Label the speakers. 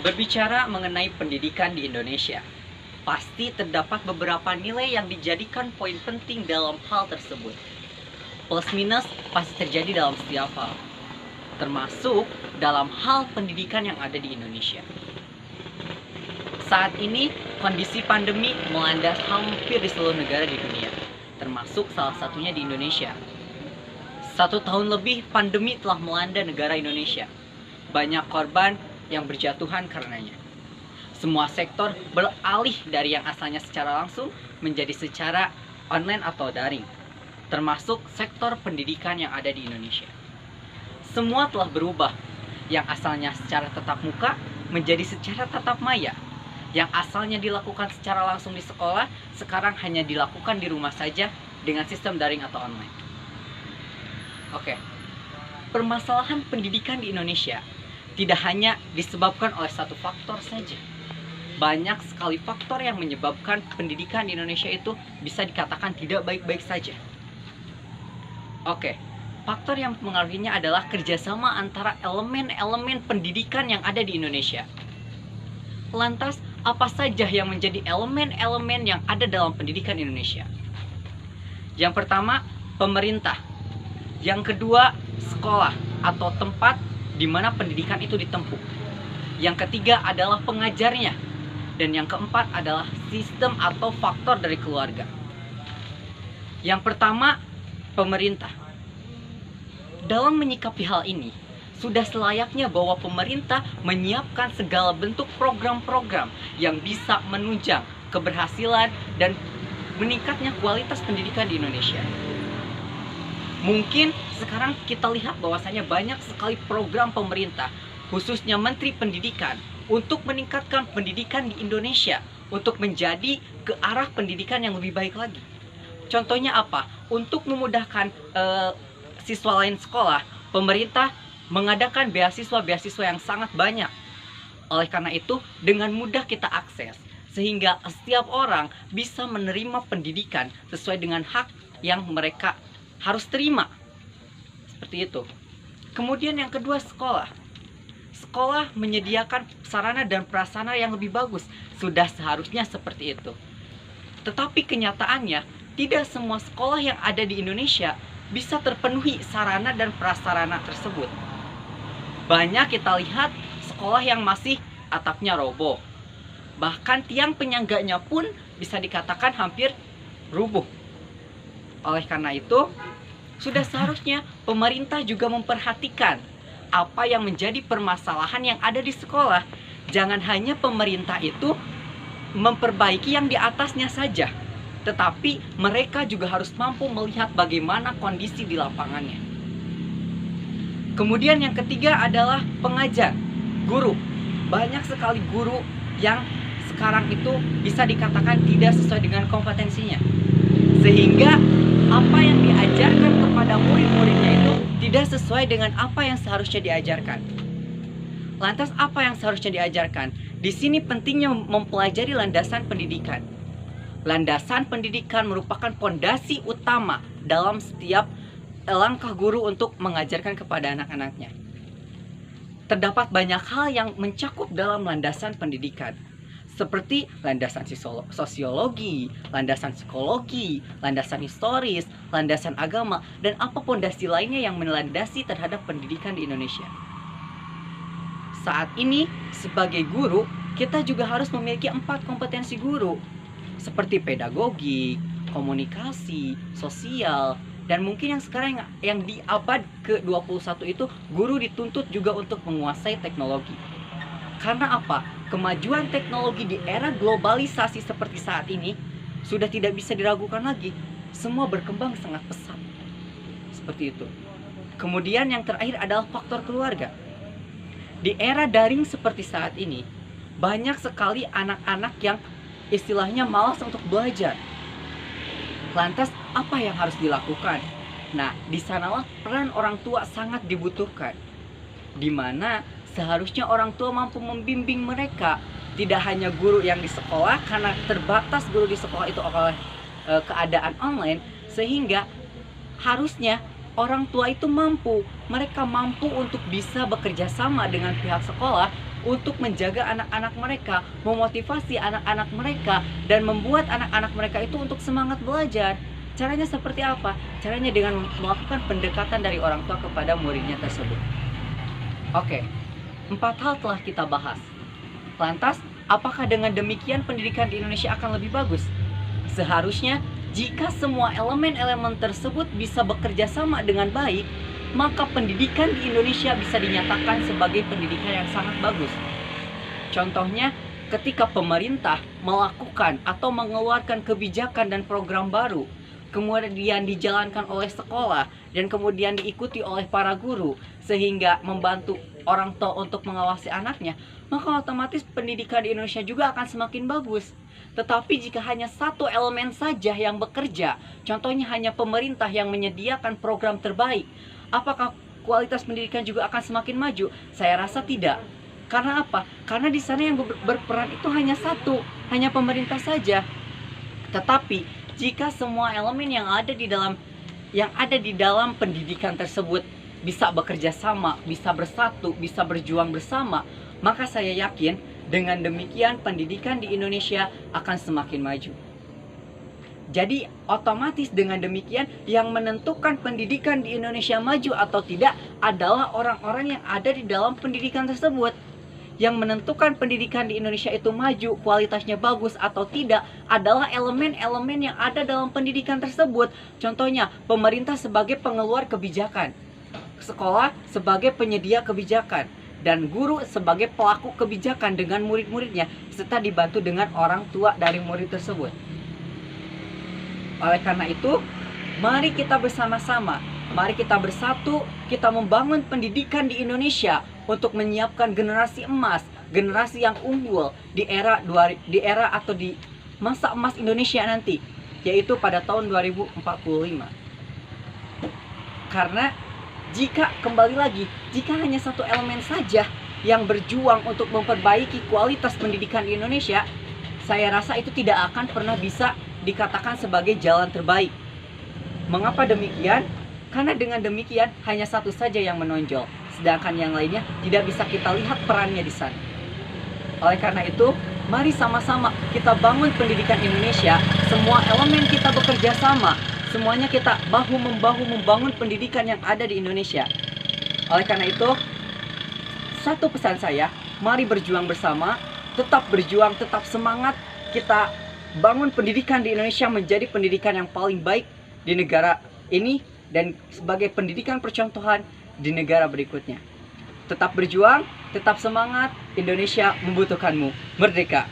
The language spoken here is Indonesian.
Speaker 1: Berbicara mengenai pendidikan di Indonesia, pasti terdapat beberapa nilai yang dijadikan poin penting dalam hal tersebut. Plus minus pasti terjadi dalam setiap hal, termasuk dalam hal pendidikan yang ada di Indonesia. Saat ini, kondisi pandemi melanda hampir di seluruh negara di dunia, termasuk salah satunya di Indonesia. 1 tahun lebih pandemi telah melanda negara Indonesia. Banyak korban yang berjatuhan karenanya. Semua sektor beralih dari yang asalnya secara langsung menjadi secara online atau daring, termasuk sektor pendidikan yang ada di Indonesia. Semua telah berubah, yang asalnya secara tatap muka menjadi secara tatap maya. Yang asalnya dilakukan secara langsung di sekolah, sekarang hanya dilakukan di rumah saja dengan sistem daring atau online. Oke, permasalahan pendidikan di Indonesia tidak hanya disebabkan oleh satu faktor saja. Banyak sekali faktor yang menyebabkan pendidikan di Indonesia itu bisa dikatakan tidak baik-baik saja. Oke, faktor yang mengaruhinya adalah kerjasama antara elemen-elemen pendidikan yang ada di Indonesia. Lantas, apa saja yang menjadi elemen-elemen yang ada dalam pendidikan Indonesia? Yang pertama, pemerintah. Yang kedua, sekolah atau tempat di mana pendidikan itu ditempuh. Yang ketiga adalah pengajarnya. Dan yang keempat adalah sistem atau faktor dari keluarga. Yang pertama, pemerintah. Dalam menyikapi hal ini, sudah selayaknya bahwa pemerintah menyiapkan segala bentuk program-program yang bisa menunjang keberhasilan dan meningkatnya kualitas pendidikan di Indonesia. Mungkin sekarang kita lihat bahwasanya banyak sekali program pemerintah, khususnya Menteri Pendidikan, untuk meningkatkan pendidikan di Indonesia, untuk menjadi ke arah pendidikan yang lebih baik lagi. Contohnya apa? Untuk memudahkan siswa lain sekolah, pemerintah mengadakan beasiswa-beasiswa yang sangat banyak. Oleh karena itu, dengan mudah kita akses, sehingga setiap orang bisa menerima pendidikan sesuai dengan hak yang mereka harus terima. Seperti itu. Kemudian yang kedua, sekolah. Sekolah menyediakan sarana dan prasarana yang lebih bagus. Sudah seharusnya seperti itu. Tetapi kenyataannya, tidak semua sekolah yang ada di Indonesia bisa terpenuhi sarana dan prasarana tersebut. Banyak kita lihat sekolah yang masih atapnya roboh. Bahkan tiang penyangganya pun bisa dikatakan hampir rubuh. Oleh karena itu, sudah seharusnya pemerintah juga memperhatikan apa yang menjadi permasalahan yang ada di sekolah. Jangan hanya pemerintah itu memperbaiki yang di atasnya saja, tetapi mereka juga harus mampu melihat bagaimana kondisi di lapangannya. Kemudian yang ketiga adalah pengajar, guru. Banyak sekali guru yang sekarang itu bisa dikatakan tidak sesuai dengan kompetensinya. Sehingga apa yang diajarkan kepada murid-muridnya itu tidak sesuai dengan apa yang seharusnya diajarkan. Lantas apa yang seharusnya diajarkan? Di sini pentingnya mempelajari landasan pendidikan. Landasan pendidikan merupakan fondasi utama dalam setiap langkah guru untuk mengajarkan kepada anak-anaknya. Terdapat banyak hal yang mencakup dalam landasan pendidikan, seperti landasan sosiologi, landasan psikologi, landasan historis, landasan agama, dan apa fondasi lainnya yang melandasi terhadap pendidikan di Indonesia. Saat ini, sebagai guru, kita juga harus memiliki 4 kompetensi guru, seperti pedagogi, komunikasi, sosial, dan mungkin yang sekarang yang di abad ke-21 itu, guru dituntut juga untuk menguasai teknologi. Karena apa? Kemajuan teknologi di era globalisasi seperti saat ini sudah tidak bisa diragukan lagi. Semua berkembang sangat pesat. Seperti itu. Kemudian yang terakhir adalah faktor keluarga. Di era daring seperti saat ini, banyak sekali anak-anak yang istilahnya malas untuk belajar. Lantas apa yang harus dilakukan? Nah, di sanalah peran orang tua sangat dibutuhkan. Di mana seharusnya orang tua mampu membimbing mereka, tidak hanya guru yang di sekolah, karena terbatas guru di sekolah itu oleh keadaan online, sehingga harusnya orang tua itu mereka mampu untuk bisa bekerja sama dengan pihak sekolah untuk menjaga anak-anak mereka, memotivasi anak-anak mereka, dan membuat anak-anak mereka itu untuk semangat belajar. Caranya seperti apa? Caranya dengan melakukan pendekatan dari orang tua kepada muridnya tersebut. Oke, 4 hal telah kita bahas. Lantas, apakah dengan demikian pendidikan di Indonesia akan lebih bagus? Seharusnya, jika semua elemen-elemen tersebut bisa bekerja sama dengan baik, maka pendidikan di Indonesia bisa dinyatakan sebagai pendidikan yang sangat bagus. Contohnya, ketika pemerintah melakukan atau mengeluarkan kebijakan dan program baru, kemudian dijalankan oleh sekolah, dan kemudian diikuti oleh para guru, sehingga membantu orang tua untuk mengawasi anaknya, maka otomatis pendidikan di Indonesia juga akan semakin bagus. Tetapi jika hanya satu elemen saja yang bekerja, contohnya hanya pemerintah yang menyediakan program terbaik, apakah kualitas pendidikan juga akan semakin maju? Saya rasa tidak. Karena apa? Karena di sana yang berperan itu hanya satu, hanya pemerintah saja. Tetapi jika semua elemen yang ada di dalam pendidikan tersebut bisa bekerja sama, bisa bersatu, bisa berjuang bersama, maka saya yakin dengan demikian pendidikan di Indonesia akan semakin maju. Jadi otomatis dengan demikian yang menentukan pendidikan di Indonesia maju atau tidak adalah orang-orang yang ada di dalam pendidikan tersebut. Yang menentukan pendidikan di Indonesia itu maju, kualitasnya bagus atau tidak adalah elemen-elemen yang ada dalam pendidikan tersebut. Contohnya, pemerintah sebagai pengeluar kebijakan, sekolah sebagai penyedia kebijakan, dan guru sebagai pelaku kebijakan dengan murid-muridnya, serta dibantu dengan orang tua dari murid tersebut. Oleh karena itu, mari kita bersama-sama, mari kita bersatu, kita membangun pendidikan di Indonesia untuk menyiapkan generasi emas, generasi yang unggul di era atau di masa emas Indonesia nanti, yaitu pada tahun 2045. Karena jika hanya satu elemen saja yang berjuang untuk memperbaiki kualitas pendidikan di Indonesia, saya rasa itu tidak akan pernah bisa dikatakan sebagai jalan terbaik. Mengapa demikian? Karena dengan demikian hanya satu saja yang menonjol, sedangkan yang lainnya tidak bisa kita lihat perannya di sana. Oleh karena itu, mari sama-sama kita bangun pendidikan Indonesia. Semua elemen kita bekerja sama, semuanya kita bahu-membahu membangun pendidikan yang ada di Indonesia. Oleh karena itu, satu pesan saya, mari berjuang bersama, tetap berjuang, tetap semangat. Kita bangun pendidikan di Indonesia menjadi pendidikan yang paling baik di negara ini dan sebagai pendidikan percontohan di negara berikutnya. Tetap berjuang, tetap semangat, Indonesia membutuhkanmu. Merdeka!